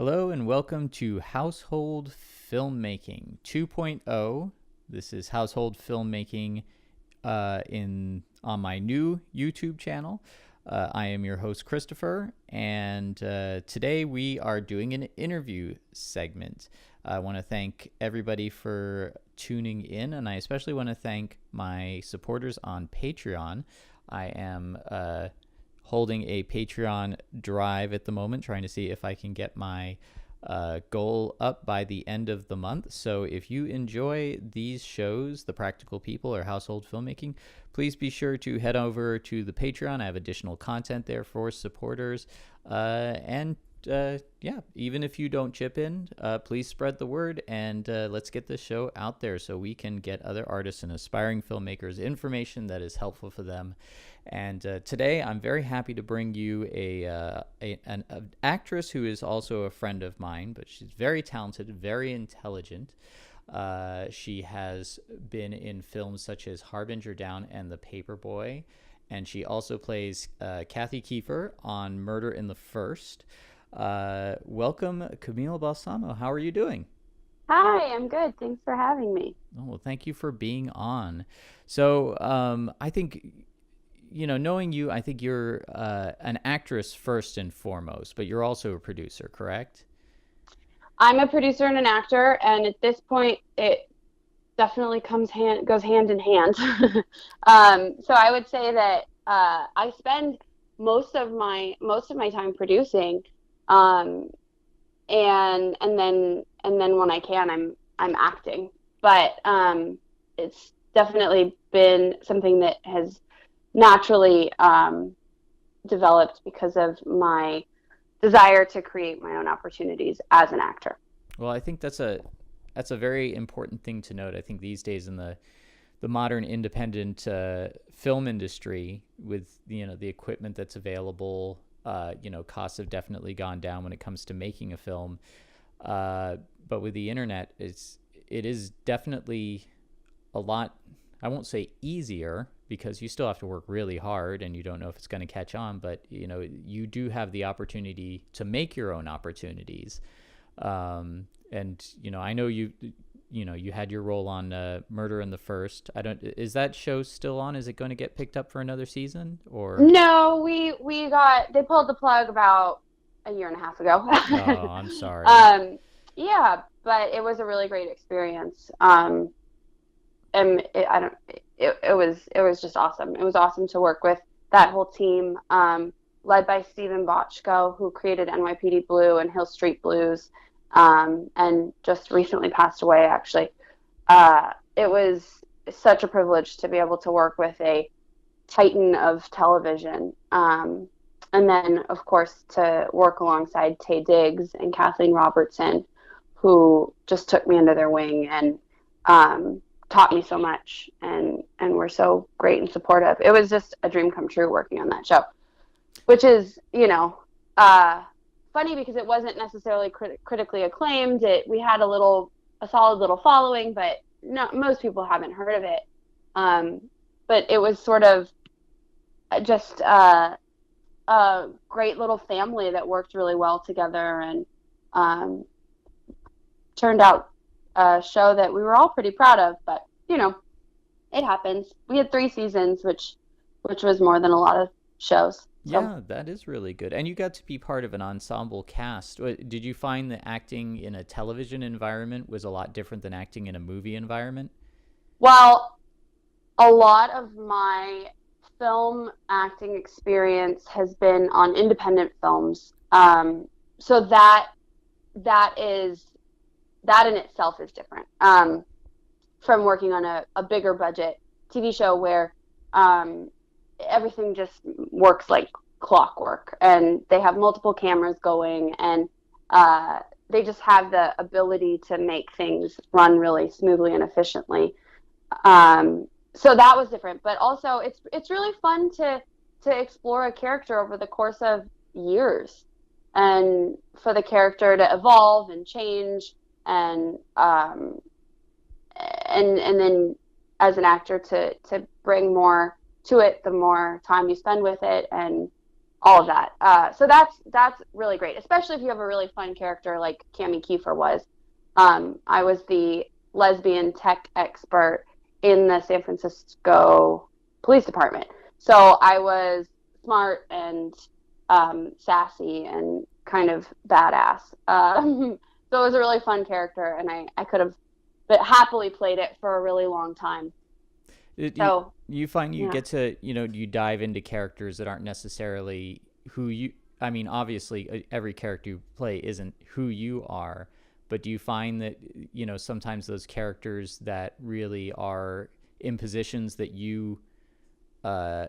Hello and welcome to Household Filmmaking 2.0. This is Household Filmmaking on my new YouTube channel. I am your host Christopher, and today we are doing an interview segment. I want to thank everybody for tuning in, and I especially want to thank my supporters on Patreon. I am holding a Patreon drive at the moment, trying to see if I can get my goal up by the end of the month. So if you enjoy these shows, The Practical People or Household Filmmaking, please be sure to head over to the Patreon. I have additional content there for supporters. Even if you don't chip in, please spread the word, and let's get this show out there so we can get other artists and aspiring filmmakers information that is helpful for them. And today I'm very happy to bring you an actress who is also a friend of mine, but she's very talented, very intelligent. She has been in films such as Harbinger Down and The Paperboy, and she also plays Kathy Kiefer on Murder in the First. Welcome, Camille Balsamo. How are you doing? Hi, I'm good. Thanks for having me. Oh, well, thank you for being on. So I think, knowing you, I think you're an actress first and foremost, but you're also a producer, correct? I'm a producer and an actor, and at this point, it definitely goes hand in hand. So I would say that I spend most of my time producing, um, and then when I can, I'm acting. But it's definitely been something that has naturally developed because of my desire to create my own opportunities as an actor. Well, I think that's a very important thing to note. I think these days in the modern independent film industry, with the equipment that's available, costs have definitely gone down when it comes to making a film. But with the internet, it is definitely a lot. I won't say easier, because you still have to work really hard and you don't know if it's going to catch on, but you do have the opportunity to make your own opportunities. I know you had your role on Murder in the First. Is that show still on? Is it going to get picked up for another season, or? No, they pulled the plug about a year and a half ago. Oh, I'm sorry. um, yeah, but it was a really great experience. And it was just awesome. It was awesome to work with that whole team, led by Stephen Bochco, who created NYPD Blue and Hill Street Blues, and just recently passed away, actually. It was such a privilege to be able to work with a titan of television. And then, of course, to work alongside Taye Diggs and Kathleen Robertson, who just took me under their wing and taught me so much, and were so great and supportive. It was just a dream come true working on that show, which is, funny because it wasn't necessarily critically acclaimed. We had a solid little following, but most people haven't heard of it. But it was sort of just a great little family that worked really well together, and turned out a show that we were all pretty proud of. But it happens. We had 3 seasons, which was more than a lot of shows. So. Yeah, that is really good. And you got to be part of an ensemble cast. Did you find that acting in a television environment was a lot different than acting in a movie environment? Well, a lot of my film acting experience has been on independent films. So that in itself is different, from working on a bigger budget TV show where everything just works like clockwork, and they have multiple cameras going, and they just have the ability to make things run really smoothly and efficiently. So that was different, but also it's really fun to explore a character over the course of years, and for the character to evolve and change, and then as an actor to bring more to it the more time you spend with it, and all of that. So that's really great, especially if you have a really fun character like Camille Kiefer was. I was the lesbian tech expert in the San Francisco Police Department. So I was smart and sassy and kind of badass. So it was a really fun character, and I could have but happily played it for a really long time. So you find you yeah. get to, you dive into characters that aren't necessarily who you, I mean, obviously every character you play isn't who you are, but do you find that, sometimes those characters that really are in positions that you uh,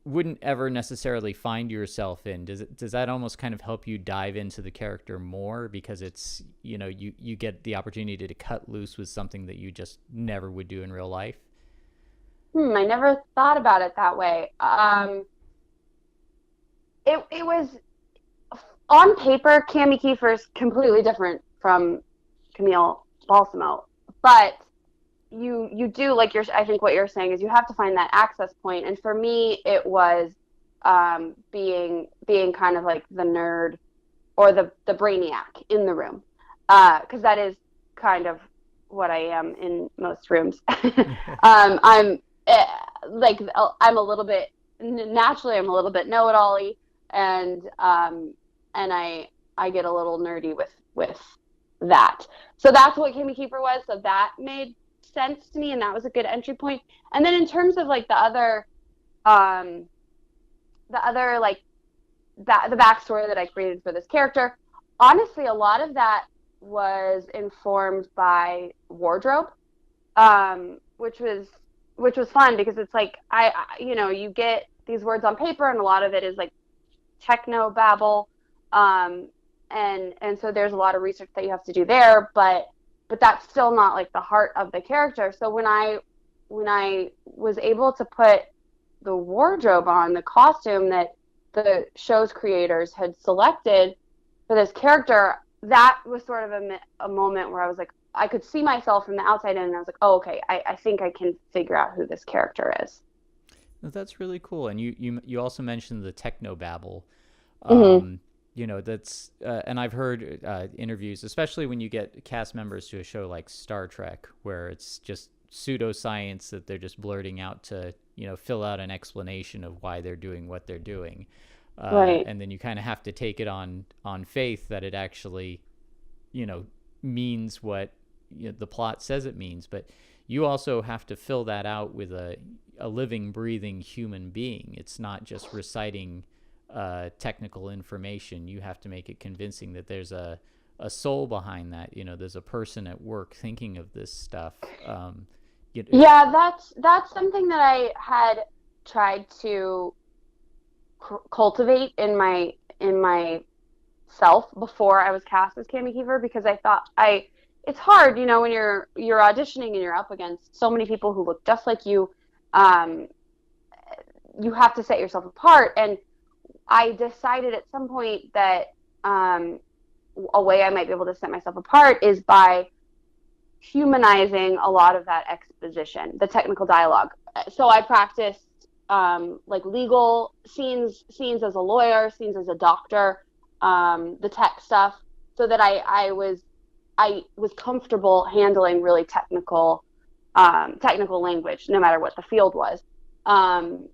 wouldn't ever necessarily find yourself in, does that almost kind of help you dive into the character more because it's, you get the opportunity to cut loose with something that you just never would do in real life? I never thought about it that way. It was on paper, Camille Kiefer is completely different from Camille Balsamo, but you do like I think what you're saying is you have to find that access point, and for me it was being kind of like the nerd or the brainiac in the room, because that is kind of what I am in most rooms. I'm like I'm a little bit naturally I'm a little bit know-it-all-y, and I get a little nerdy with that. So that's what Camille Kiefer was. So that made sense to me, and that was a good entry point. And then in terms of like like the backstory that I created for this character, honestly, a lot of that was informed by wardrobe, which was fun because it's like you get these words on paper, and a lot of it is like techno babble, and so there's a lot of research that you have to do there, but that's still not like the heart of the character. So when I was able to put the wardrobe on, the costume that the show's creators had selected for this character, that was sort of a moment where I was like, I could see myself from the outside in, and I was like, oh, okay, I think I can figure out who this character is. That's really cool. And you also mentioned the techno babble. Mm-hmm. That's and I've heard interviews, especially when you get cast members to a show like Star Trek, where it's just pseudoscience that they're just blurting out to, fill out an explanation of why they're doing what they're doing. Right. And then you kind of have to take it on faith that it actually, means what the plot says it means. But you also have to fill that out with a living, breathing human being. It's not just reciting technical information. You have to make it convincing that there's a soul behind that. There's a person at work thinking of this stuff. Yeah, that's something that I had tried to cultivate in my self before I was cast as Camille Kiefer, because I thought it's hard, when you're auditioning and you're up against so many people who look just like you. You have to set yourself apart, and I decided at some point that a way I might be able to set myself apart is by humanizing a lot of that exposition, the technical dialogue. So I practiced like legal scenes as a lawyer, scenes as a doctor, the tech stuff, so that I was comfortable handling really technical language, no matter what the field was. And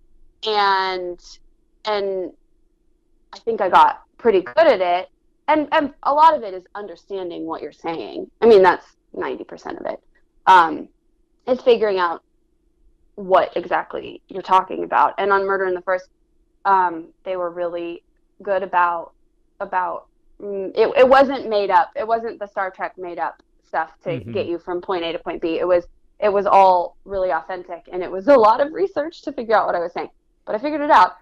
I think I got pretty good at it. And a lot of it is understanding what you're saying. I mean, that's 90% of it. It's figuring out what exactly you're talking about. And on Murder in the First, they were really good about it wasn't made up. It wasn't the Star Trek made up stuff to get you from point A to point B. It was all really authentic, and it was a lot of research to figure out what I was saying, but I figured it out.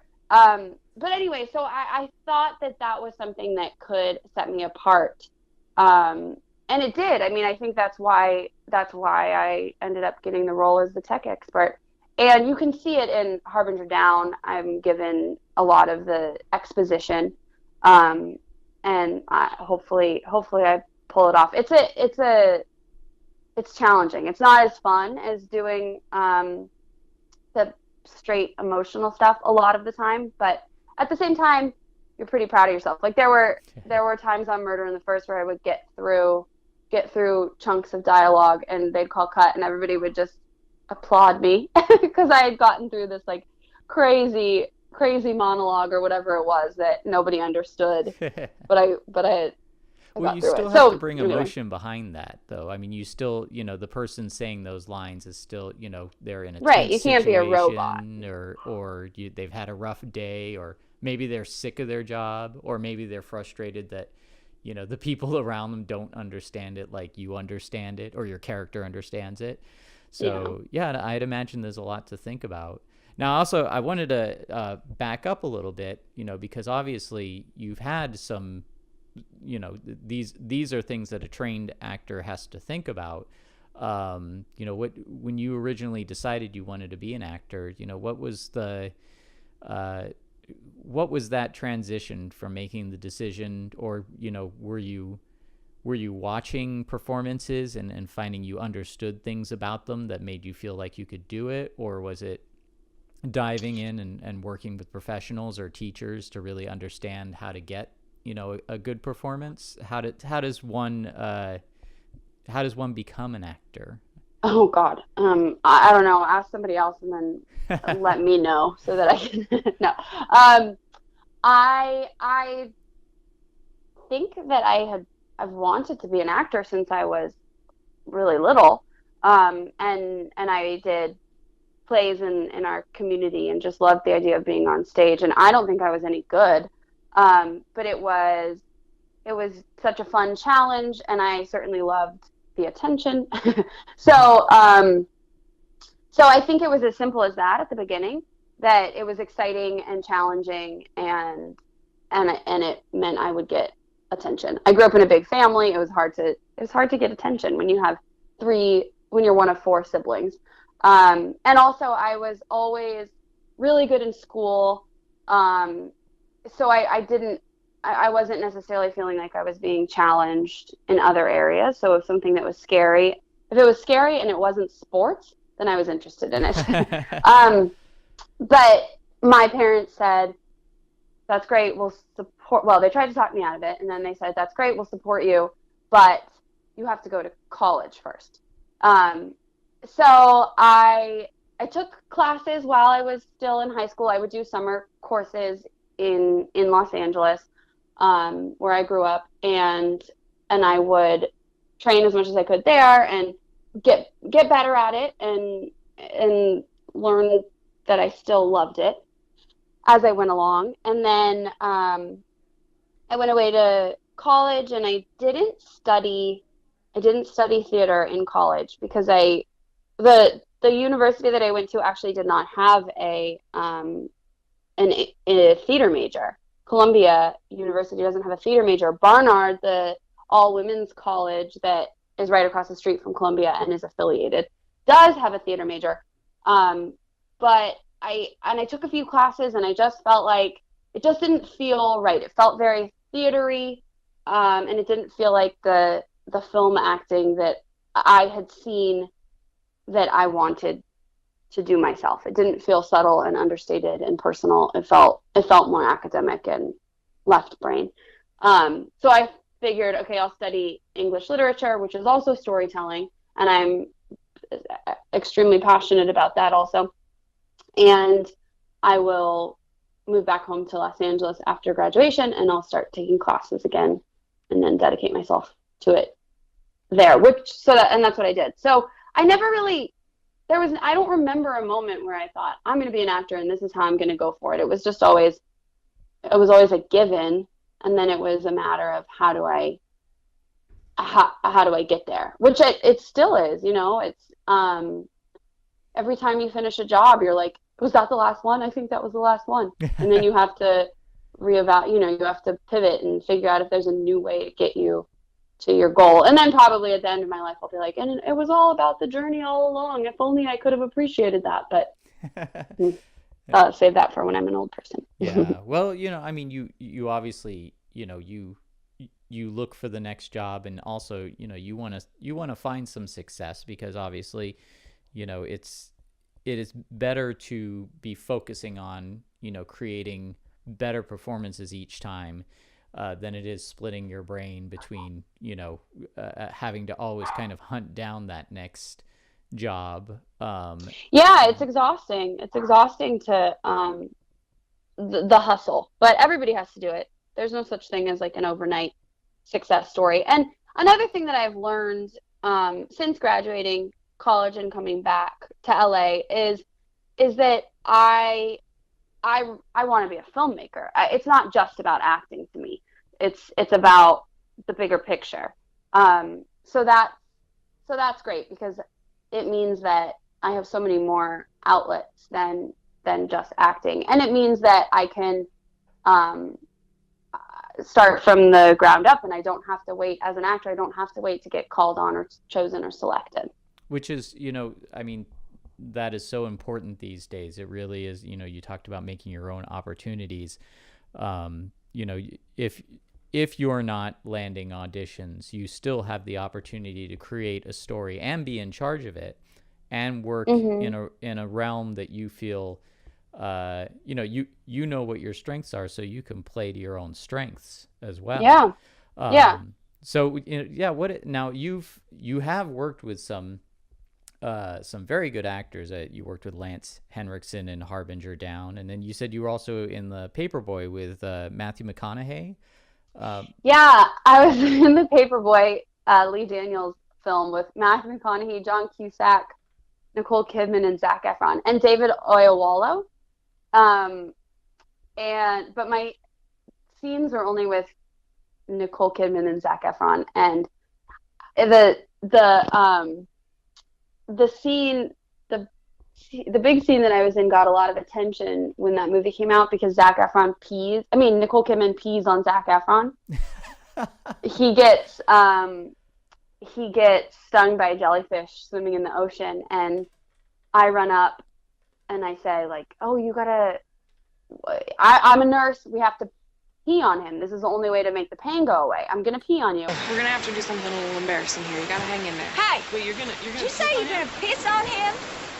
But anyway, so I thought that was something that could set me apart. And it did. I mean, I think that's why I ended up getting the role as the tech expert. And you can see it in Harbinger Down. I'm given a lot of the exposition, and hopefully I pull it off. It's challenging. It's not as fun as doing the straight emotional stuff a lot of the time, but at the same time, you're pretty proud of yourself. Like there were times on Murder in the First where I would get through chunks of dialogue and they'd call cut and everybody would just applaud me because I had gotten through this like crazy monologue or whatever it was that nobody understood. But I Well, got you through still it. have to So bring anyway. emotion behind that, though. I mean, you still, the person saying those lines is still, they're in a Right, tense you can't be a robot. situation, or they've had a rough day, or maybe they're sick of their job, or maybe they're frustrated that, the people around them don't understand it like you understand it, or your character understands it. Yeah. So, yeah, I'd imagine there's a lot to think about. Now, also, I wanted to back up a little bit, because obviously you've had some, these are things that a trained actor has to think about. When you originally decided you wanted to be an actor, what was that transition from making the decision, or were you watching performances and finding you understood things about them that made you feel like you could do it, or was it diving in and working with professionals or teachers to really understand how to get a good performance? How does one become an actor? Oh God. I don't know. Ask somebody else and then let me know so that I can no. I think that I've wanted to be an actor since I was really little. And I did plays in our community and just loved the idea of being on stage. And I don't think I was any good. But it was such a fun challenge, and I certainly loved the attention. so so I think it was as simple as that at the beginning, that it was exciting and challenging, and it meant I would get attention. I grew up in a big family. It was hard to get attention when you're one of four siblings. And also I was always really good in school. So I wasn't necessarily feeling like I was being challenged in other areas. So if it was scary and it wasn't sports, then I was interested in it. But my parents said, that's great. We'll support. Well, they tried to talk me out of it, and then they said, that's great. We'll support you, but you have to go to college first. So I took classes while I was still in high school. I would do summer courses in Los Angeles, where I grew up, and I would train as much as I could there and get better at it, and learn that I still loved it as I went along. And then I went away to college, and I didn't study theater in college because the university that I went to actually did not have a theater major. Columbia University doesn't have a theater major. Barnard, the all women's college that is right across the street from Columbia and is affiliated, does have a theater major. But I took a few classes, and I just felt like it just didn't feel right. It felt very theatery, and it didn't feel like the film acting that I had seen that I wanted to do myself. It didn't feel subtle and understated and personal. It felt more academic and left brain. So I figured, okay, I'll study English literature, which is also storytelling, and I'm extremely passionate about that also. And I will move back home to Los Angeles after graduation, and I'll start taking classes again, and then dedicate myself to it there. And that's what I did. So I never really, I don't remember a moment where I thought, I'm going to be an actor and this is how I'm going to go for it. It was always a given. And then it was a matter of how do I get there, which it still is, it's, every time you finish a job, you're like, was that the last one? I think that was the last one. And then you have to you have to pivot and figure out if there's a new way to get you to your goal. And then probably at the end of my life, I'll be like, and it was all about the journey all along. If only I could have appreciated that. But save that for when I'm an old person. Yeah. Well, I mean, you obviously, you look for the next job, and also, you want to find some success, because obviously, it is better to be focusing on, creating better performances each time than it is splitting your brain between, having to always kind of hunt down that next job. Yeah, it's exhausting. It's exhausting to the hustle, but everybody has to do it. There's no such thing as like an overnight success story. And another thing that I've learned since graduating college and coming back to LA is that I want to be a filmmaker. It's not just about acting to me. It's about the bigger picture. So that's great, because it means that I have so many more outlets than just acting, and it means that I can start from the ground up, and I don't have to wait as an actor. I don't have to wait to get called on or chosen or selected. Which is, I mean, that is so important these days. It really is. You talked about making your own opportunities. If you're not landing auditions, you still have the opportunity to create a story and be in charge of it, and work in a realm that you feel, you know what your strengths are, so you can play to your own strengths as well. Yeah. Yeah. So now you have worked with some very good actors. You worked with Lance Henriksen in Harbinger Down, and then you said you were also in the Paperboy with Matthew McConaughey. Yeah, I was in the Paperboy, Lee Daniels film with Matthew McConaughey, John Cusack, Nicole Kidman, and Zac Efron, and David Oyelowo. But my scenes were only with Nicole Kidman and Zac Efron, and the big scene that I was in got a lot of attention when that movie came out, because Nicole Kidman pees on Zac Efron. He gets stung by a jellyfish swimming in the ocean, and I run up and I say, like, oh, I'm a nurse, we have to pee on him. This is the only way to make the pain go away. I'm gonna pee on you. We're gonna have to do something a little embarrassing here. You gotta hang in there. Hey! Wait, you're gonna Did you say you're gonna piss on him?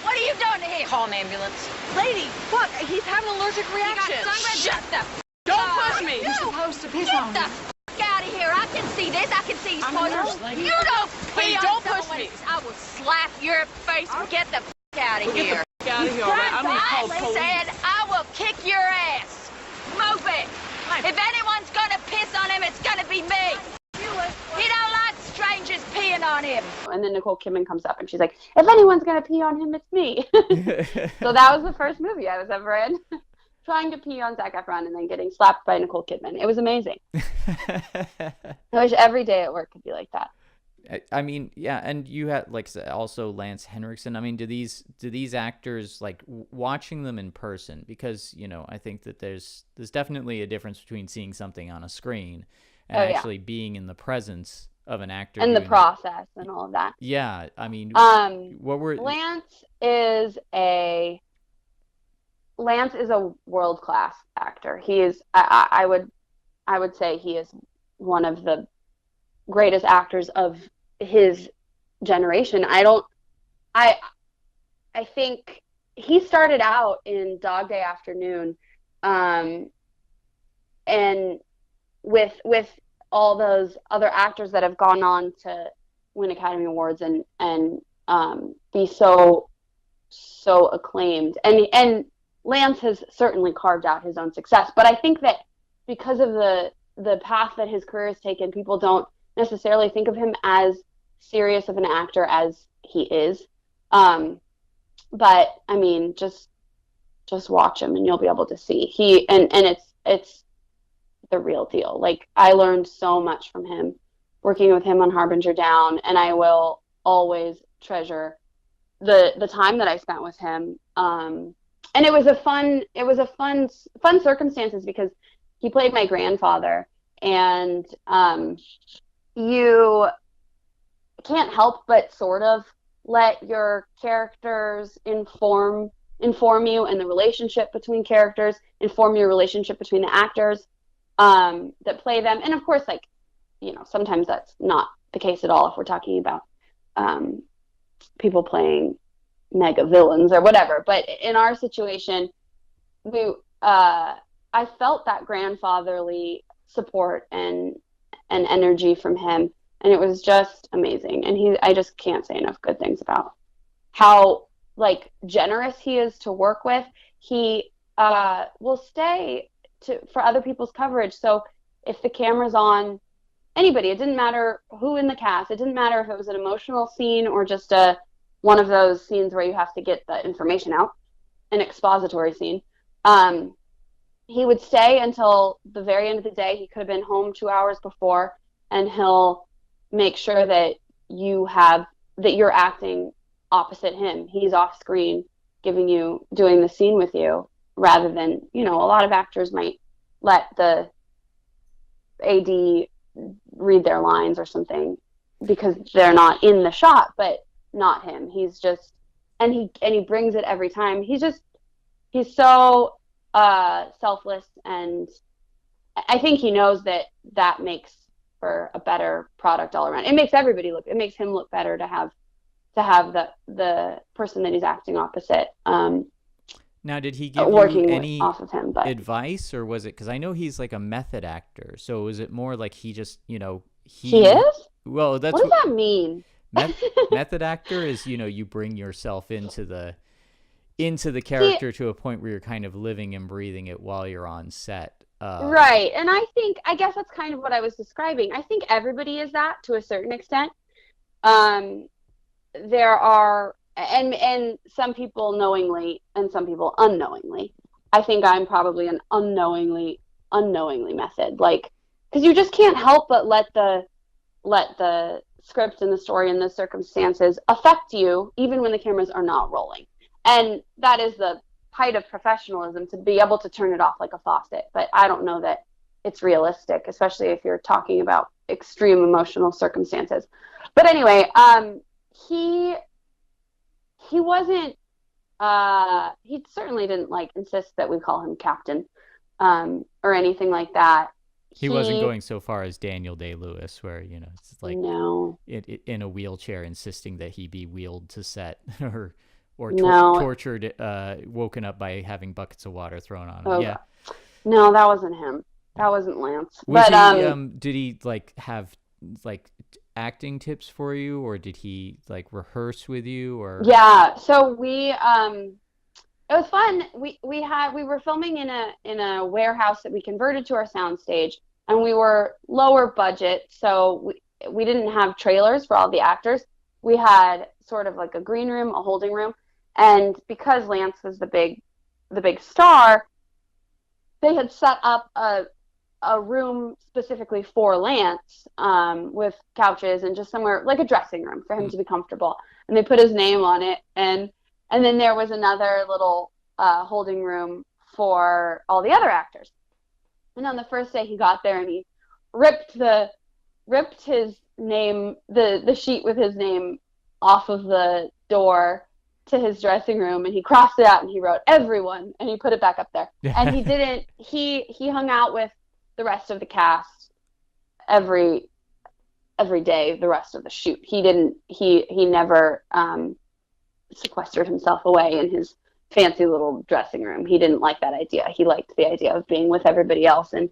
What are you doing to him? call an ambulance. Lady, look, he's having an allergic reaction. Shut the Don't push me! You're supposed to piss Get the out of here. I can see this. I can see his I'm a poison. nurse, lady. You don't Lady, pee on don't someone push when me. it's- I will slap your face and get the out of here. Get out of here, all right? I'm gonna call I police. said I will kick your ass. Move it. If anyone's gonna piss on him, it's gonna be me. He don't like strangers peeing on him. And then Nicole Kidman comes up and she's like, if anyone's gonna pee on him, it's me. So that was the first movie I was ever in. Trying to pee on Zac Efron and then getting slapped by Nicole Kidman. It was amazing. I wish every day at work could be like that. I mean, yeah, and you had also Lance Henriksen. I mean, do these actors, like, watching them in person? Because I think that there's definitely a difference between seeing something on a screen and actually being in the presence of an actor and the process and all of that. Yeah, I mean, Lance is a world-class actor. He is. I would say he is one of the greatest actors of his generation. I think he started out in Dog Day Afternoon, and with all those other actors that have gone on to win Academy Awards and be so acclaimed, and Lance has certainly carved out his own success. But I think that because of the path that his career has taken, people don't necessarily think of him as serious of an actor as he is. But I mean, just watch him and you'll be able to see and it's the real deal. Like, I learned so much from him working with him on Harbinger Down, and I will always treasure the time that I spent with him. And it was fun circumstances, because he played my grandfather, and you can't help but sort of let your characters inform you, and the relationship between characters inform your relationship between the actors that play them. And of course, sometimes that's not the case at all if we're talking about people playing mega villains or whatever. But in our situation, I I felt that grandfatherly support and energy from him, and it was just amazing. And I just can't say enough good things about how like generous he is to work with. He will stay for other people's coverage. So if the camera's on anybody, it didn't matter who in the cast, it didn't matter if it was an emotional scene or just one of those scenes where you have to get the information out, an expository scene. He would stay until the very end of the day. He could have been home 2 hours before, and he'll make sure that you're acting opposite him. He's off screen doing the scene with you, rather than, a lot of actors might let the AD read their lines or something because they're not in the shot, but not him. He's just, and he brings it every time. He's so selfless, and I think he knows that makes for a better product all around. It makes it makes him look better to have the person that he's acting opposite. Now, did he give working you any off of him, but advice, or was it, because I know he's like a method actor, so was it more like he just, he is? Well, that's what does that mean? Method actor is, you bring yourself into the character to a point where you're kind of living and breathing it while you're on set. Right. And I guess that's kind of what I was describing. I think everybody is that to a certain extent. There are, and some people knowingly and some people unknowingly. I think I'm probably an unknowingly method, like, because you just can't help but let the script and the story and the circumstances affect you, even when the cameras are not rolling. And that is the height of professionalism, to be able to turn it off like a faucet. But I don't know that it's realistic, especially if you're talking about extreme emotional circumstances. But anyway, he wasn't, he certainly didn't insist that we call him captain, or anything like that. He wasn't going so far as Daniel Day-Lewis, where, it's like no, in a wheelchair, insisting that he be wheeled to set, or no. tortured, woken up by having buckets of water thrown on him. Oh, yeah. No, that wasn't him. That wasn't Lance. Was but he, did he have acting tips for you, or did he rehearse with you, or? Yeah, so we it was fun. We were filming in a warehouse that we converted to our soundstage, and we were lower budget, so we didn't have trailers for all the actors. We had sort of like a green room, a holding room, and because Lance was the big star, they had set up a room specifically for Lance, with couches and just somewhere like a dressing room for him to be comfortable. And they put his name on it, and then there was another little holding room for all the other actors. And on the first day he got there, and he ripped his name, the sheet with his name, off of the door to his dressing room, and he crossed it out and he wrote everyone, and he put it back up there. And he hung out with the rest of the cast every day, the rest of the shoot. He never sequestered himself away in his fancy little dressing room. He didn't like that idea. He liked the idea of being with everybody else and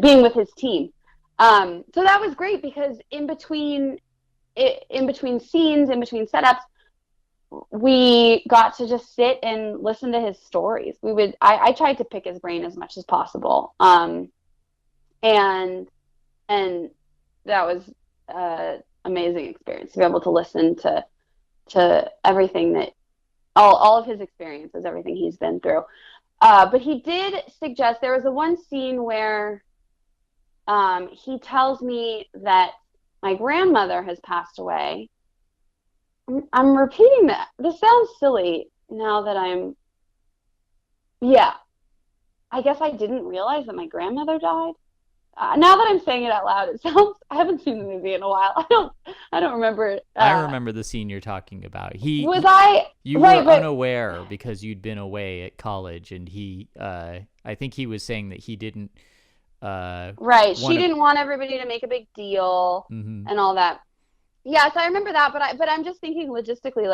being with his team. So that was great, because in between scenes, in between setups, we got to just sit and listen to his stories. I tried to pick his brain as much as possible. And that was an amazing experience to be able to listen to everything that all of his experiences, everything he's been through. But he did suggest, there was one scene where he tells me that my grandmother has passed away. I'm repeating that. This sounds silly now that I guess I didn't realize that my grandmother died. Now that I'm saying it out loud, it sounds, I haven't seen the movie in a while. I don't remember it. I remember the scene you're talking about. You were unaware because you'd been away at college, and I think he was saying that he didn't, she didn't want everybody to make a big deal, mm-hmm. and all that. Yeah, so I remember that, but I'm just thinking logistically,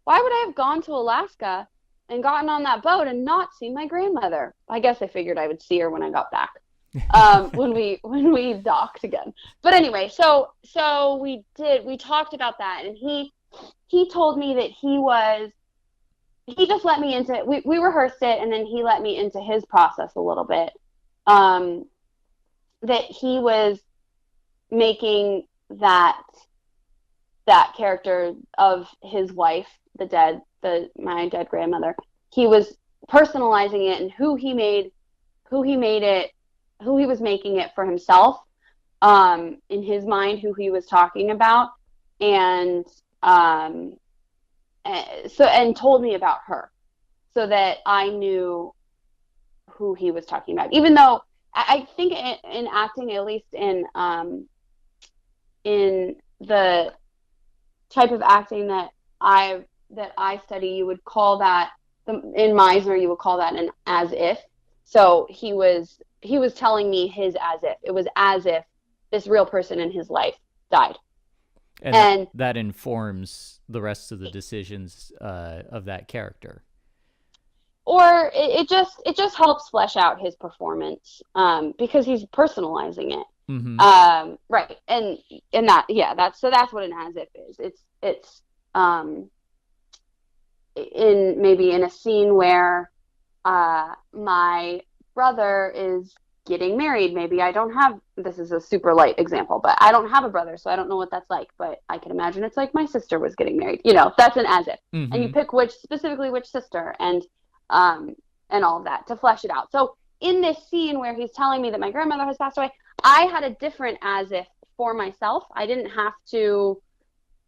why would I have gone to Alaska and gotten on that boat and not seen my grandmother. I guess I figured I would see her when I got back, when we docked again. But anyway, so we talked about that, and he told me that he just let me into, we rehearsed it, and then he let me into his process a little bit. That he was making that character of his wife, my dead grandmother. He was personalizing it, and who he was making it for himself, in his mind, who he was talking about, and told me about her, so that I knew who he was talking about. Even though I think in acting, at least in the type of acting that I study, you would call that, in Meisner, you would call that an as if. So he was telling me his as if. It was as if this real person in his life died. And that informs the rest of the decisions of that character. Or it just helps flesh out his performance, because he's personalizing it. Mm-hmm. Right. And that's what an as if is. It's in a scene where my brother is getting married. Maybe I don't have, this is a super light example, but I don't have a brother, so I don't know what that's like, but I can imagine it's like my sister was getting married. That's an as if. Mm-hmm. And you pick specifically which sister, and all of that to flesh it out. So in this scene where he's telling me that my grandmother has passed away, I had a different as if for myself. I didn't have to,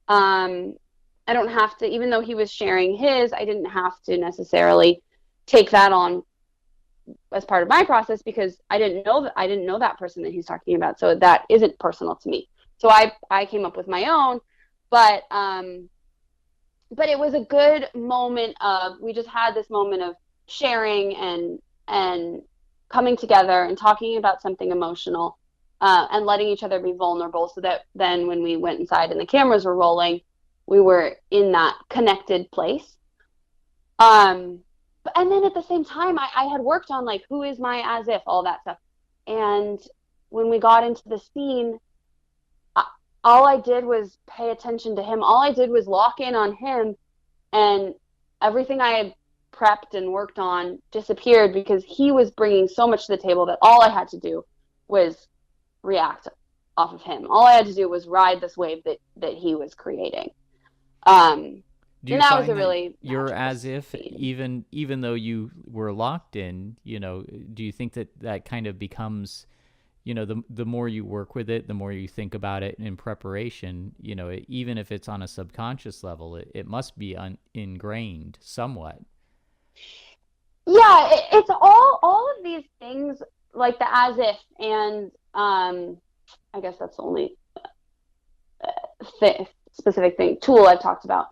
even though he was sharing his, I didn't have to necessarily take that on as part of my process, because I didn't know that person that he's talking about. So that isn't personal to me. So I came up with my own, but it was a good moment we just had this moment of sharing and coming together and talking about something emotional, and letting each other be vulnerable, so that then when we went inside and the cameras were rolling, we were in that connected place. And then at the same time, I had worked on, like, who is my as if, all that stuff. And when we got into the scene, all I did was pay attention to him. All I did was lock in on him, and everything I had prepped and worked on disappeared, because he was bringing so much to the table that all I had to do was react off of him. All I had to do was ride this wave that he was creating. Do you and that find was a really you're as if, scene. even though you were locked in, do you think that kind of becomes, the more you work with it, the more you think about it in preparation, even if it's on a subconscious level, it must be ingrained somewhat. Yeah, it's all of these things, like the as if, and I guess that's the only specific tool I've talked about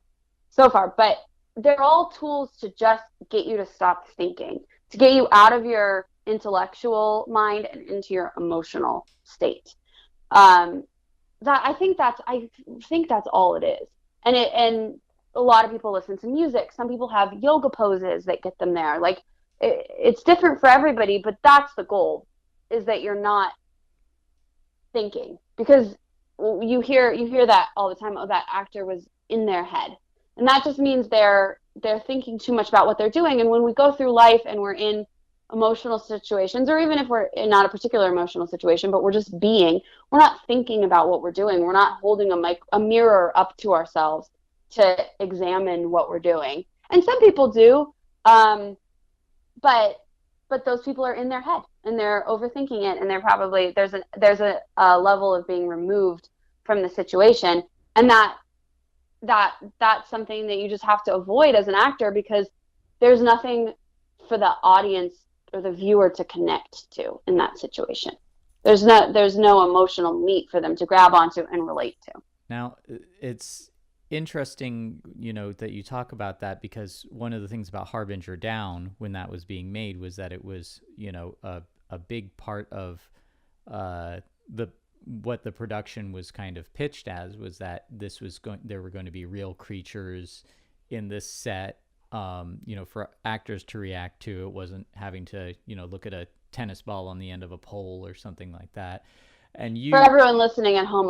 so far, but they're all tools to just get you to stop thinking, to get you out of your intellectual mind and into your emotional state. I think that's all it is. And a lot of people listen to music. Some people have yoga poses that get them there. Like, it's different for everybody, but that's the goal, is that you're not thinking, because you hear that all the time. Oh, that actor was in their head. And that just means they're thinking too much about what they're doing. And when we go through life and we're in emotional situations, or even if we're in not a particular emotional situation, but we're just being, we're not thinking about what we're doing. We're not holding a mirror up to ourselves to examine what we're doing. And some people do, but those people are in their head and they're overthinking it, and they're probably there's a level of being removed from the situation, and that's something that you just have to avoid as an actor, because there's nothing for the audience or the viewer to connect to in that situation. There's no emotional meat for them to grab onto and relate to. Now, it's interesting, that you talk about that, because one of the things about Harbinger Down, when that was being made, was that it was, a big part of what the production was kind of pitched as, was that there were going to be real creatures in this set, for actors to react to. It wasn't having to, look at a tennis ball on the end of a pole or something like that. And For everyone listening at home,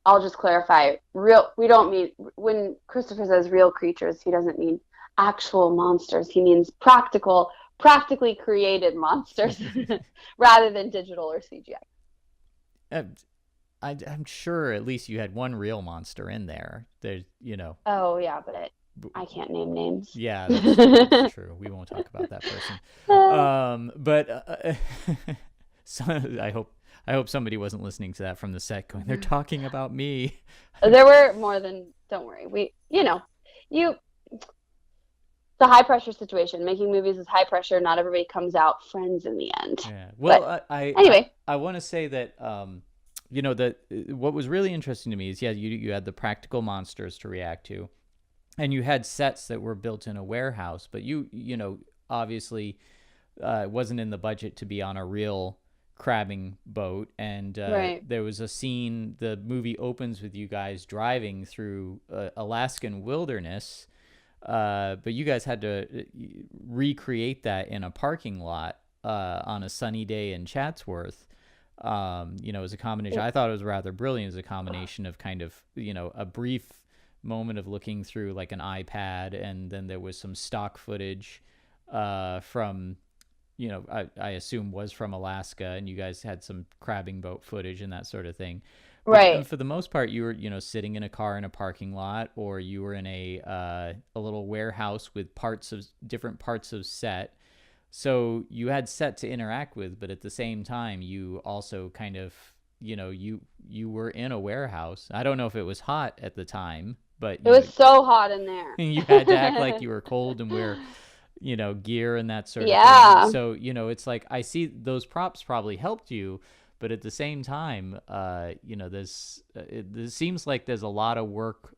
I'll just clarify. We don't mean, when Christopher says real creatures, he doesn't mean actual monsters. He means practically created monsters rather than digital or CGI. I'm sure at least you had one real monster in there. There's, Oh yeah, but I can't name names. Yeah, that's true. We won't talk about that person. But so I hope somebody wasn't listening to that from the set going, they're talking about me. There were more than, don't worry. It's a high pressure situation. Making movies is high pressure. Not everybody comes out friends in the end. Yeah. Well, anyway, I want to say that, that what was really interesting to me is, you had the practical monsters to react to, and you had sets that were built in a warehouse, but obviously it wasn't in the budget to be on a real crabbing boat. And right. There was a scene, the movie opens with you guys driving through Alaskan wilderness, but you guys had to recreate that in a parking lot on a sunny day in Chatsworth. As a combination, I thought it was rather brilliant as a combination of kind of, a brief moment of looking through like an iPad, and then there was some stock footage from, I assume was from Alaska, and you guys had some crabbing boat footage and that sort of thing. Right. But for the most part, you were, sitting in a car in a parking lot, or you were in a little warehouse with different parts of set. So you had set to interact with, but at the same time, you also kind of, you were in a warehouse. I don't know if it was hot at the time, but it was so hot in there. You had to act like you were cold and wear, gear and that sort of thing. So, it's like, I see those props probably helped you, but at the same time, it seems like there's a lot of work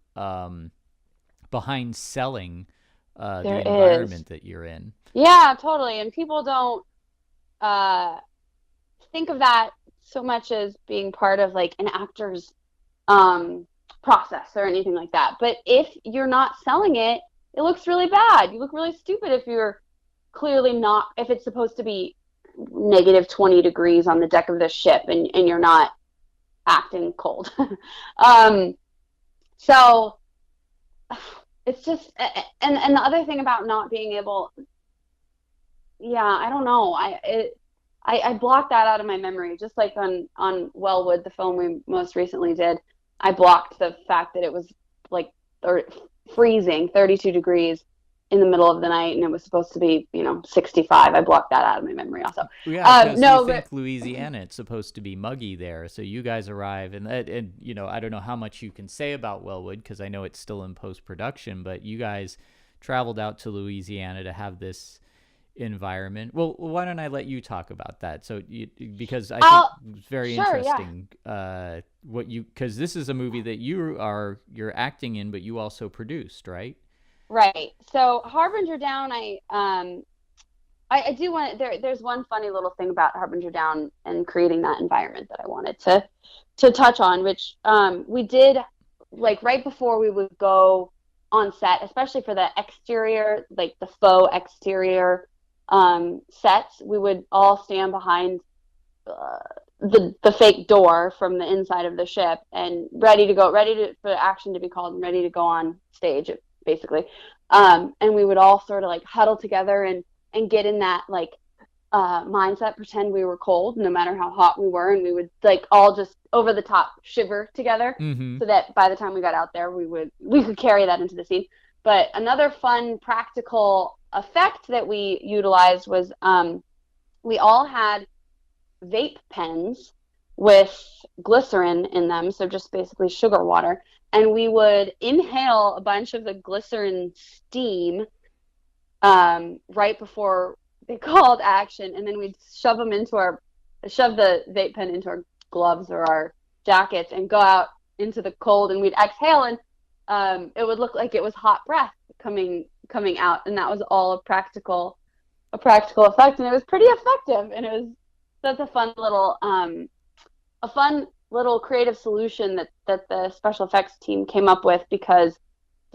behind selling the environment that you're in. Yeah, totally. And people don't think of that so much as being part of like an actor's process or anything like that. But if you're not selling it, it looks really bad. You look really stupid if you're clearly not, if it's supposed to be negative 20 degrees on the deck of the ship and you're not acting cold. So it's just, and the other thing about not being able, I don't know. I blocked that out of my memory, just like on Wellwood, the film we most recently did. I blocked the fact that it was like freezing, 32 degrees in the middle of the night, and it was supposed to be, 65. I blocked that out of my memory also. Yeah, because think Louisiana, it's supposed to be muggy there. So you guys arrive, and I don't know how much you can say about Wellwood, because I know it's still in post-production, but you guys traveled out to Louisiana to have this environment. Well, why don't I let you talk about that? So because I think it's very interesting because this is a movie that you're acting in, but you also produced, right? Right. So Harbinger Down, I do want, there's one funny little thing about Harbinger Down and creating that environment that I wanted to touch on, which we did, like right before we would go on set, especially for the exterior, like the faux exterior sets, we would all stand behind the fake door from the inside of the ship and ready for action to be called and ready to go on stage, basically. And we would all sort of like huddle together and get in that like mindset, pretend we were cold no matter how hot we were, and we would like all just over the top shiver together, so that by the time we got out there we could carry that into the scene. But another fun practical effect that we utilized was we all had vape pens with glycerin in them, so just basically sugar water, and we would inhale a bunch of the glycerin steam right before they called action, and then we'd shove the vape pen into our gloves or our jackets and go out into the cold, and we'd exhale, and it would look like it was hot breath coming out, and that was all a practical effect, and it was pretty effective, and that's a fun little creative solution that the special effects team came up with, because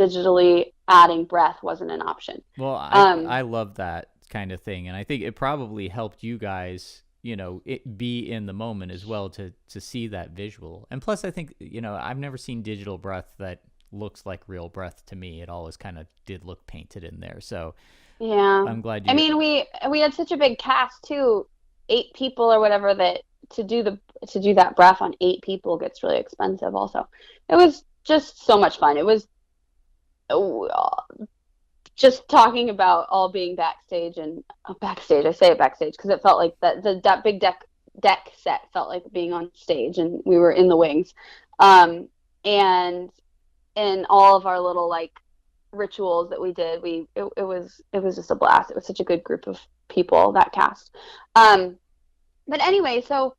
digitally adding breath wasn't an option. Well, I love that kind of thing, and I think it probably helped you guys, be in the moment as well to see that visual. And plus, I think, I've never seen digital breath that looks like real breath to me. It always kind of did look painted in there. So yeah, I'm glad you. I mean, we had such a big cast too, 8 people or whatever, that to do that breath on 8 people gets really expensive. Also, it was just so much fun. It was just talking about all being backstage and backstage. I say it backstage because it felt like that big deck set felt like being on stage, and we were in the wings, and all of our little like rituals that we did, it was just a blast. It was such a good group of people, that cast. But anyway, so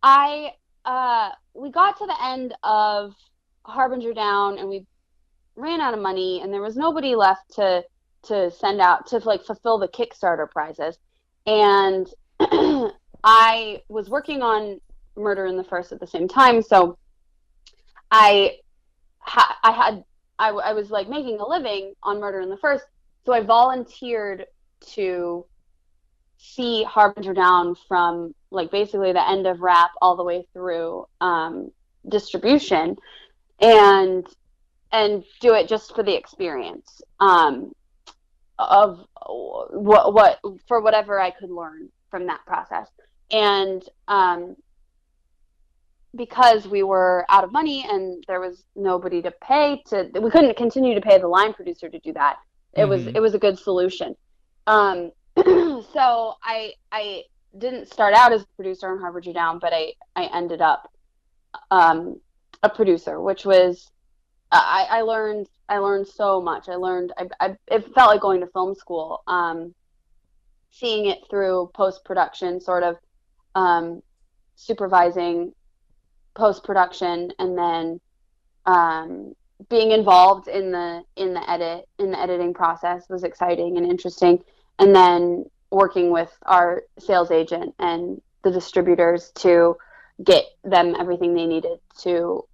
we got to the end of Harbinger Down, and we ran out of money, and there was nobody left to send out to like fulfill the Kickstarter prizes. And I was working on Murder in the First at the same time, so I was like making a living on Murder in the First, so I volunteered to see Harbinger Down from like basically the end of wrap all the way through distribution, and do it just for the experience of what for whatever I could learn from that process. And because we were out of money and there was nobody to pay, we couldn't continue to pay the line producer to do that. It was a good solution. So I didn't start out as a producer on Harbinger Down, but I ended up a producer, which was I learned so much. It felt like going to film school, seeing it through post-production, sort of supervising post-production, and then being involved in the editing process was exciting and interesting. And then working with our sales agent and the distributors to get them everything they needed to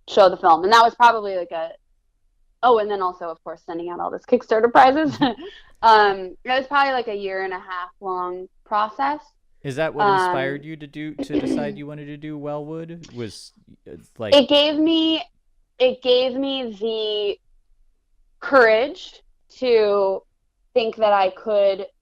show the film. And that was probably like and then also, of course, sending out all this Kickstarter prizes. It was probably like a 1.5-year long process. Is that what inspired you to decide you wanted to do Wellwood? Was like it gave me the courage to think that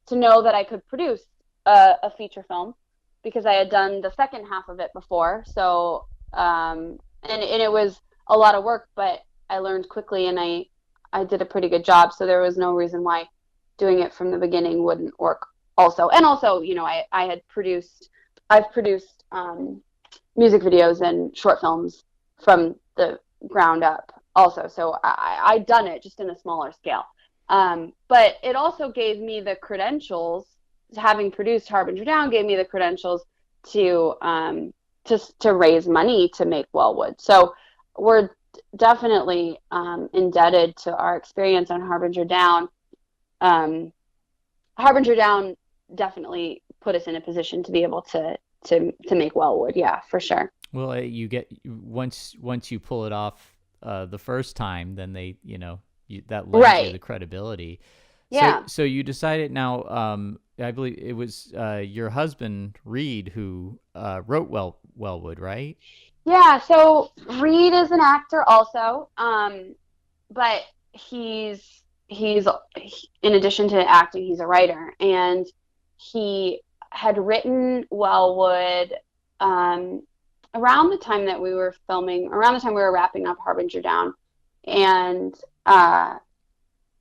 to know that I could produce a feature film, because I had done the second half of it before. So and it was a lot of work, but I learned quickly, and I did a pretty good job. So there was no reason why doing it from the beginning wouldn't work also. And also, I've produced music videos and short films from the ground up also. So I'd done it just in a smaller scale. But it also gave me the credentials, having produced Harbinger Down gave me the credentials to raise money to make Wellwood. So we're definitely indebted to our experience on Harbinger Down. Harbinger Down definitely put us in a position to be able to make Wellwood. Yeah, for sure. Well, you get once you pull it off the first time, then they that lends you the credibility. Yeah. So you decided now. I believe it was your husband Reed who wrote Wellwood, right? Yeah. So Reed is an actor also, but he's in addition to acting, he's a writer, and he had written Wellwood around the time that we were filming, around the time we were wrapping up Harbinger Down, and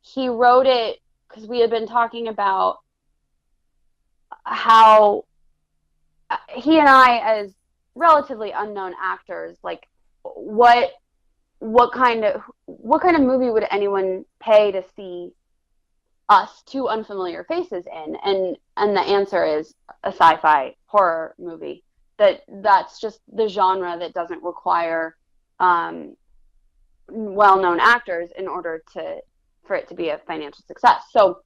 he wrote it because we had been talking about how he and I, as relatively unknown actors, like what kind of movie would anyone pay to see us, two unfamiliar faces, in? And the answer is a sci-fi horror movie. That's just the genre that doesn't require well-known actors in order for it to be a financial success. So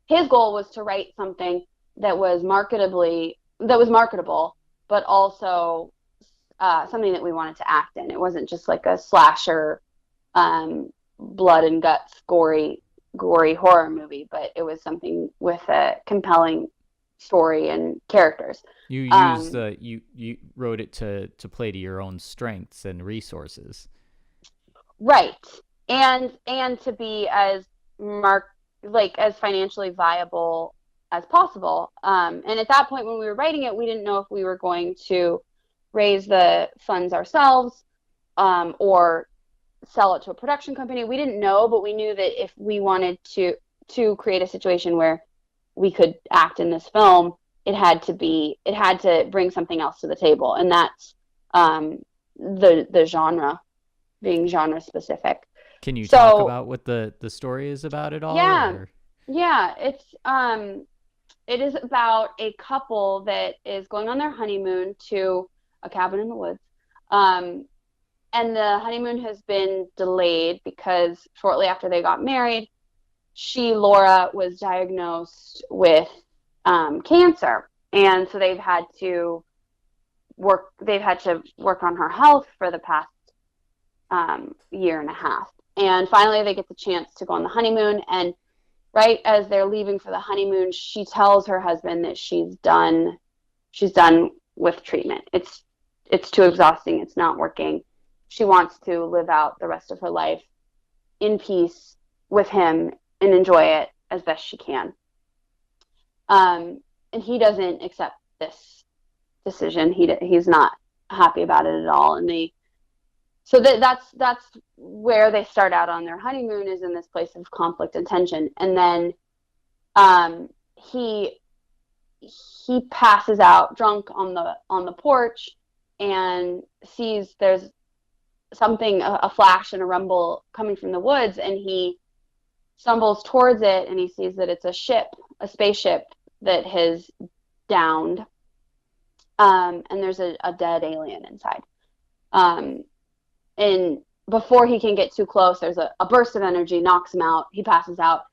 his goal was to write something that was marketable, but also something that we wanted to act in. It wasn't just like a slasher blood and guts, gory horror movie, but it was something with a compelling story and characters. You used you wrote it to play to your own strengths and resources. Right. And to be as as financially viable as possible. And at that point when we were writing it, we didn't know if we were going to raise the funds ourselves, or sell it to a production company. We didn't know, but we knew that if we wanted to create a situation where we could act in this film, it had to bring something else to the table, and that's the genre, being genre specific. Can you talk about what the story is about at all? Yeah. Or? Yeah, it is about a couple that is going on their honeymoon to a cabin in the woods. And the honeymoon has been delayed because shortly after they got married, Laura, was diagnosed with cancer. And so they've had to work on her health for the past year and a half. And finally they get the chance to go on the honeymoon, and right as they're leaving for the honeymoon, she tells her husband that she's done with treatment. It's too exhausting. It's not working. She wants to live out the rest of her life in peace with him and enjoy it as best she can. And he doesn't accept this decision. He's not happy about it at all. And that's where they start out on their honeymoon, is in this place of conflict and tension. And then he passes out drunk on the porch and sees there's something, a flash and a rumble coming from the woods, and he stumbles towards it, and he sees that it's a spaceship that has downed, and there's a dead alien inside. And before he can get too close, there's a burst of energy, knocks him out. He passes out.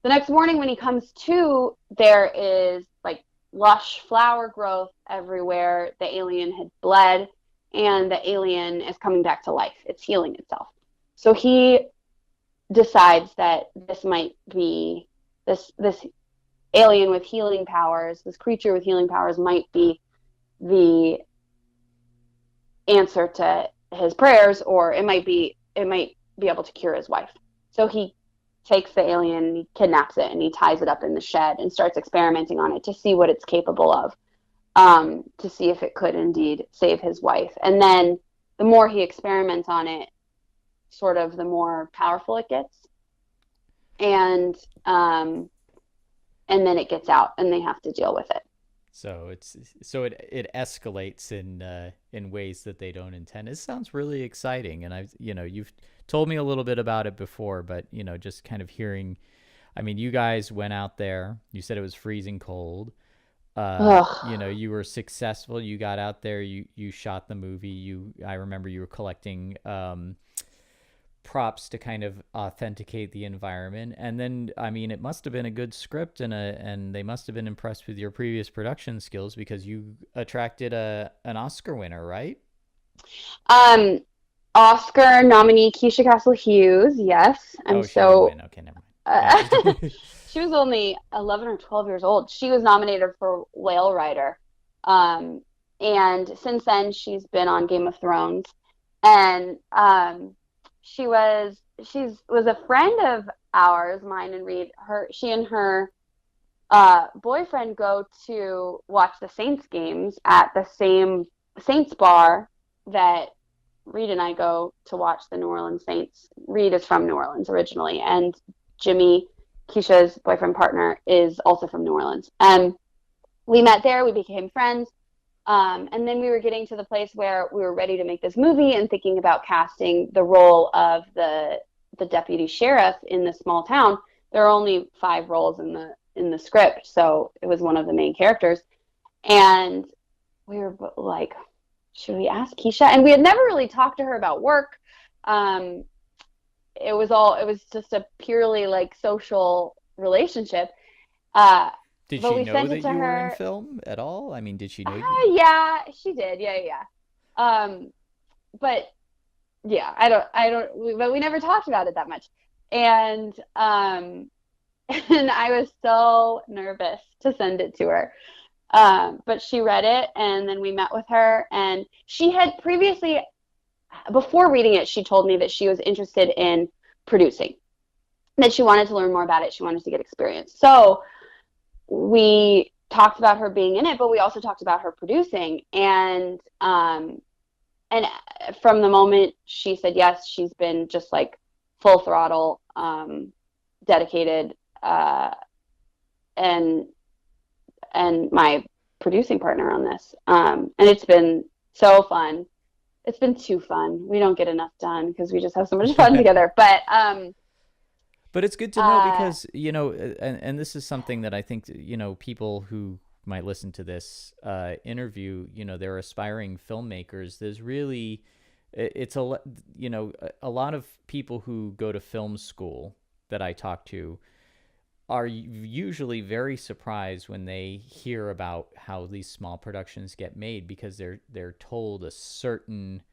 The next morning when he comes to, there is like lush flower growth everywhere. The alien had bled, and the alien is coming back to life. It's healing itself. So he decides that this might be this alien with healing powers, this creature with healing powers might be the answer to his prayers, or it might be able to cure his wife. So he takes the alien, he kidnaps it, and he ties it up in the shed and starts experimenting on it to see what it's capable of, to see if it could indeed save his wife. And then the more he experiments on it, sort of the more powerful it gets. And then it gets out, and they have to deal with it. So it escalates in ways that they don't intend. It sounds really exciting, and you've told me a little bit about it before, but just kind of hearing. I mean, you guys went out there. You said it was freezing cold. You were successful. You got out there. You shot the movie. I remember you were collecting props to kind of authenticate the environment. And then, I mean, it must have been a good script, and they must have been impressed with your previous production skills, because you attracted an Oscar winner, right? Oscar nominee Keisha Castle Hughes, yes. And okay, never mind. She was only 11 or 12 years old. She was nominated for Whale Rider. And since then she's been on Game of Thrones. And she was a friend of ours, mine and Reed. She and her boyfriend go to watch the Saints games at the same Saints bar that Reed and I go to watch the New Orleans Saints. Reed is from New Orleans originally, and Jimmy, Keisha's boyfriend partner, is also from New Orleans. And we met there, we became friends. And then we were getting to the place where we were ready to make this movie and thinking about casting the role of the deputy sheriff in the small town. There are only 5 roles in the script, so it was one of the main characters. And we were like, should we ask Keisha? And we had never really talked to her about work. It was just a purely like social relationship. Did she know that you were in film at all? I mean, did she know you? Yeah, she did. Yeah. But yeah, but we never talked about it that much. And and I was so nervous to send it to her. But she read it, and then we met with her, and she had previously, before reading it, she told me that she was interested in producing, that she wanted to learn more about it. She wanted to get experience. So we talked about her being in it, but we also talked about her producing. And from the moment she said yes, she's been just like full throttle, dedicated, and my producing partner on this. And it's been so fun. It's been too fun. We don't get enough done because we just have so much fun together. But it's good to know because, and this is something that I think, people who might listen to this interview, they're aspiring filmmakers. There's really, it's a lot of people who go to film school that I talk to are usually very surprised when they hear about how these small productions get made, because they're told a certain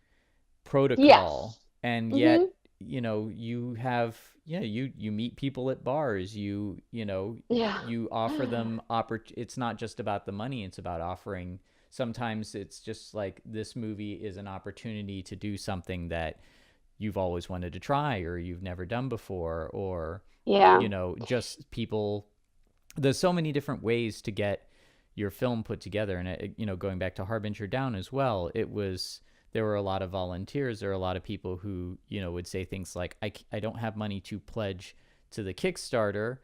protocol. Yes. And yet, you have, you meet people at bars, you offer them it's not just about the money, it's about offering. Sometimes it's just like, this movie is an opportunity to do something that you've always wanted to try or you've never done before, or just people. There's so many different ways to get your film put together. And going back to Harbinger Down as well, there were a lot of volunteers. There were a lot of people who, would say things like, I don't have money to pledge to the Kickstarter,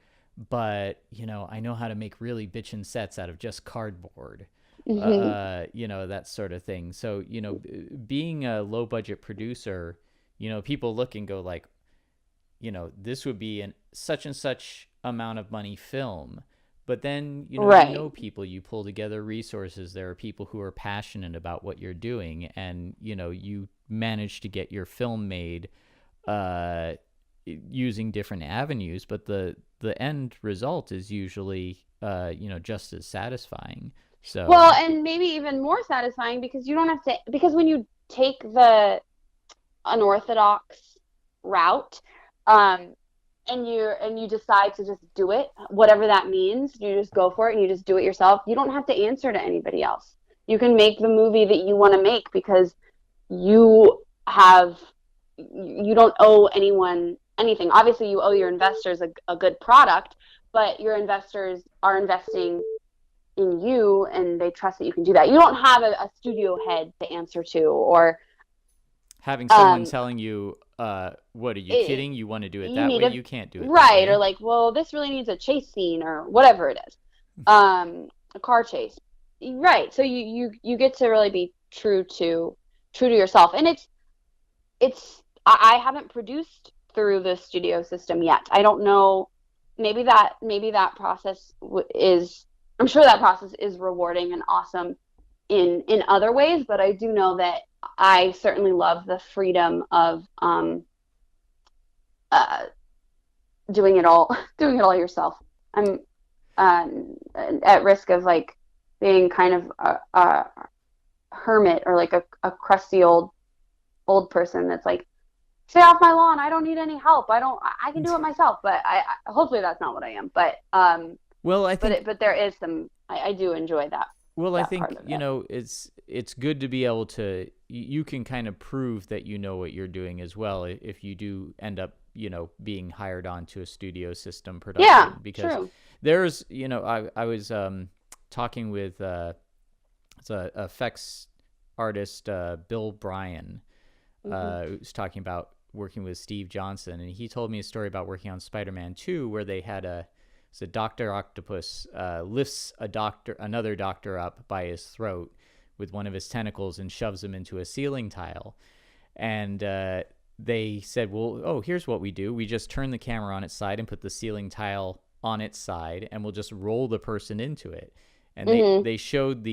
but, I know how to make really bitchin' sets out of just cardboard, that sort of thing. So, being a low budget producer, people look and go like, this would be an such and such amount of money film. But then, right. People, you pull together resources. There are people who are passionate about what you're doing, and, you manage to get your film made using different avenues. But the end result is usually, just as satisfying. So, well, and maybe even more satisfying, because you don't have to, because when you take the unorthodox route, and you decide to just do it, whatever that means, you just go for it and you just do it yourself. You don't have to answer to anybody else. You can make the movie that you want to make because you don't owe anyone anything. Obviously, you owe your investors a good product, but your investors are investing in you and they trust that you can do that. You don't have a studio head to answer to, or having someone telling you, what, are you kidding? You want to do it that way? You can't do it right, that way. Or like, well, this really needs a chase scene or whatever it is. A car chase. Right. So you get to really be true to yourself. And I haven't produced through the studio system yet. I don't know. Maybe that process I'm sure that process is rewarding and awesome in other ways, but I do know that I certainly love the freedom of doing it all yourself. I'm at risk of like being kind of a hermit, or like a crusty old person that's like, stay off my lawn, I don't need any help, I can do it myself. But I hopefully that's not what I am. But well, I think, but there is some, I do enjoy that. Well, I think, it's good to be able to, you can kind of prove that you know what you're doing as well if you do end up, being hired on to a studio system production. Yeah, because true. There's, I was talking with it's a effects artist, Bill Bryan, who's talking about working with Steve Johnson, and he told me a story about working on Spider-Man 2, where they had so Dr. Octopus lifts another doctor up by his throat with one of his tentacles and shoves him into a ceiling tile. And they said, well, here's what we do. We just turn the camera on its side and put the ceiling tile on its side, and we'll just roll the person into it. And they showed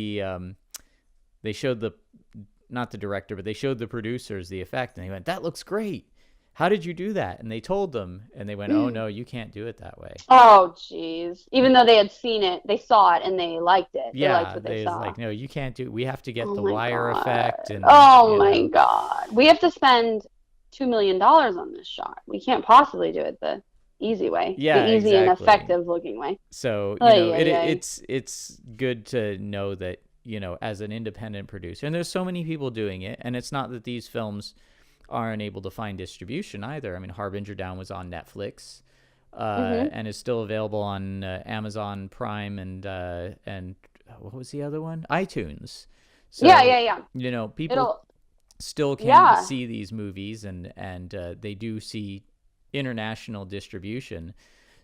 not the director, but they showed the producers the effect, and they went, that looks great. How did you do that? And they told them, and they went, oh, no, you can't do it that way. Oh, geez. Even though they had seen it, they saw it, and they liked it. Yeah, they liked what they saw. Like, no, you can't do it. We have to get the wire effect. And, my God. We have to spend $2 million on this shot. We can't possibly do it the easy way, Yeah, the easy and exactly. effective looking way. So, it's good to know that, as an independent producer, and there's so many people doing it, and it's not that these films aren't able to find distribution either. I mean, Harbinger Down was on Netflix, and is still available on Amazon Prime and what was the other one? iTunes. So, people still can see these movies, and they do see international distribution.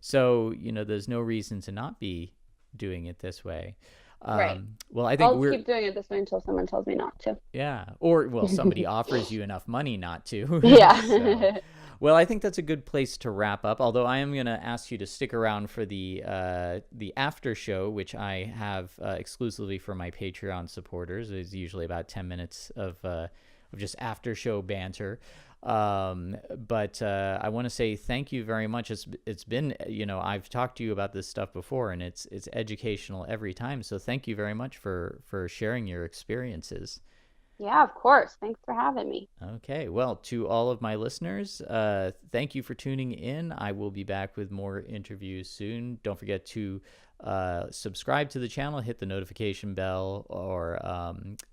So, there's no reason to not be doing it this way. Right. Well, I think I'll keep doing it this way until someone tells me not to. Yeah. Or, somebody offers you enough money not to. Yeah. So, well, I think that's a good place to wrap up. Although I am going to ask you to stick around for the after show, which I have exclusively for my Patreon supporters. It's usually about 10 minutes of just after show banter. But I want to say thank you very much. It's been, I've talked to you about this stuff before, and it's educational every time. So thank you very much for sharing your experiences. Yeah, of course. Thanks for having me. Okay. Well, to all of my listeners, thank you for tuning in. I will be back with more interviews soon. Don't forget to subscribe to the channel, hit the notification bell, or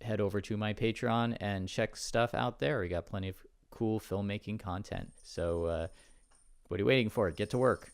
head over to my Patreon and check stuff out there. We got plenty of cool filmmaking content. So what are you waiting for? Get to work.